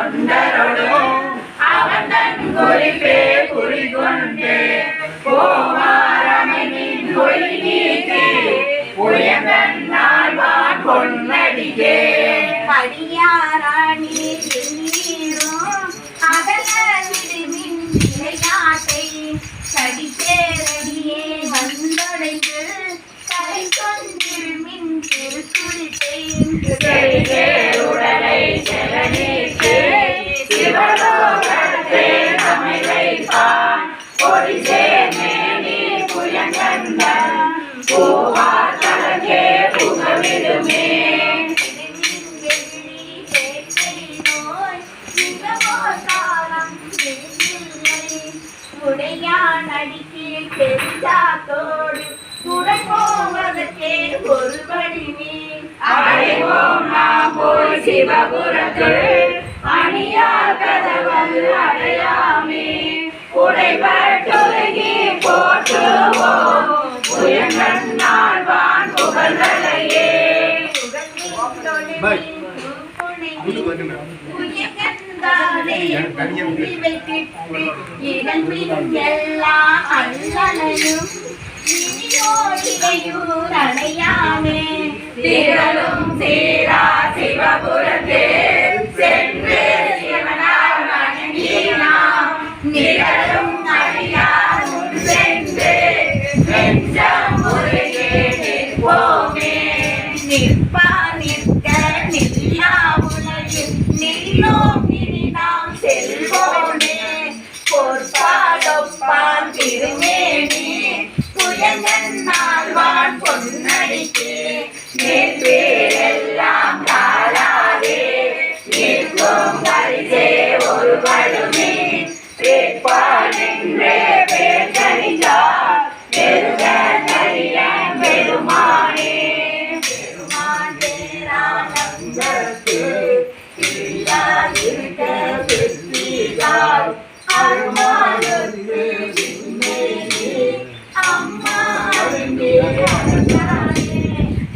தொண்டரோடும் அவன் தன் குறிப்பே குறிகொண்டு போவாரமின் பொய் நீக்கி புயங்கன் நாள்வான் பொன்னடிக்கே அடியாராணி நீரும் அகல விடுமின் விளையாட்டை கடித்தேரடியே வந்தடைந்து கரை கொண்டிருமின் திருக்குறிப்பை உடலை செலநீக்கு சிவலோகத்தே நம்மை வைப்பான் பொடிசே மேனி புயங்கந்தன் பூவார் தலகே புகவிடுமே உடையான் அடிக்கீழ் பெருந்தாத்தோடு உடன் போவதற்கே ஒரு வடிவே அடைவோம் நாம் போய் சிவபுரத்துள் அணியார் கதவல் அடையாமே உடைபட்டுருகி போற்றுவோம் புயங்கன் நாள்வான் புகழ்களையே திரளும் சீரா சிவபுரத்தே சென்று சிவனார் வணங்கினாம் நிகழும் அடியார் முன் சென்று நெஞ்சம் முருகே நிற்போமே நிற்பா நிற்க நில்லா உலகில் நில்லோம் இனி நாம் செல்வோமே பொற்பாலொப்பான் திருமேனி புயங்கன் நாள்வான் பொன்னடிக்கு எல்லாம் தாழாதே நிற்கும் பரிசே ஒரு படுமே நின்றே பேசணிச்சார் பெருக நரியன் பெருமானே பெருமான் பேரானந்தத்து இல்லாதிருக்க பெற்றிதார் அருமாளுக்கு சின்னேனி அம்மா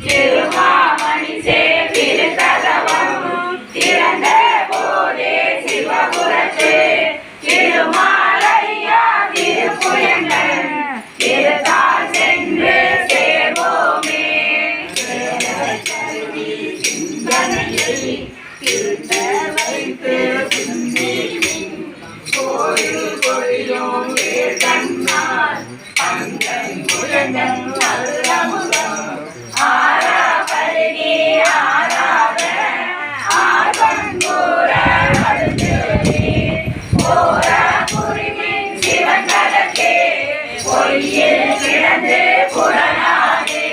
திருமாமணி சேவிரு கதவம் திறந்த போதே சிவபுரத்தே திருமாலையா திருப்புயங்கன் திருத்தால் சென்று சேர்வோமே திருத்த வைத்து கோயில் கொடியும் கண்ணால் அங்கன் புயங்கன் அருளமுகம் ஆரா பருகி ஆராத ஆர்வம் கூற அடுத்து போர புரிமின் சிவன் கலக்கே பொய்யில் கிடந்து புலனாதே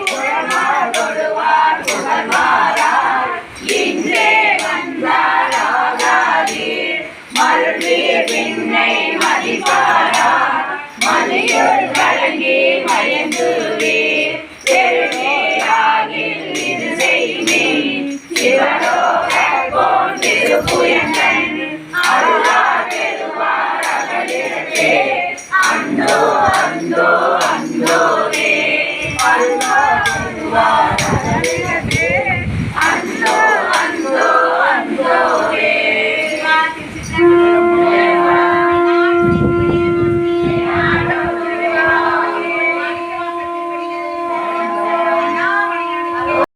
புலமார் தொழுவார் புகழ்வாரார் இன்றே வந்தார் ஆகாதீர் மருள்வீர் பின்னை மதிப்பாரார் மதியுள் கலங்கி மயங்குவீர் பெருநீராகில் இது செய்வீர் சிவலோகோன் திருப்புயங்கன் அருளார் பெறுவார் அகலிடத்தே அந்தோ அந்தோ அந்தோரே அருளார் பெறுவார் அகலிடத்தே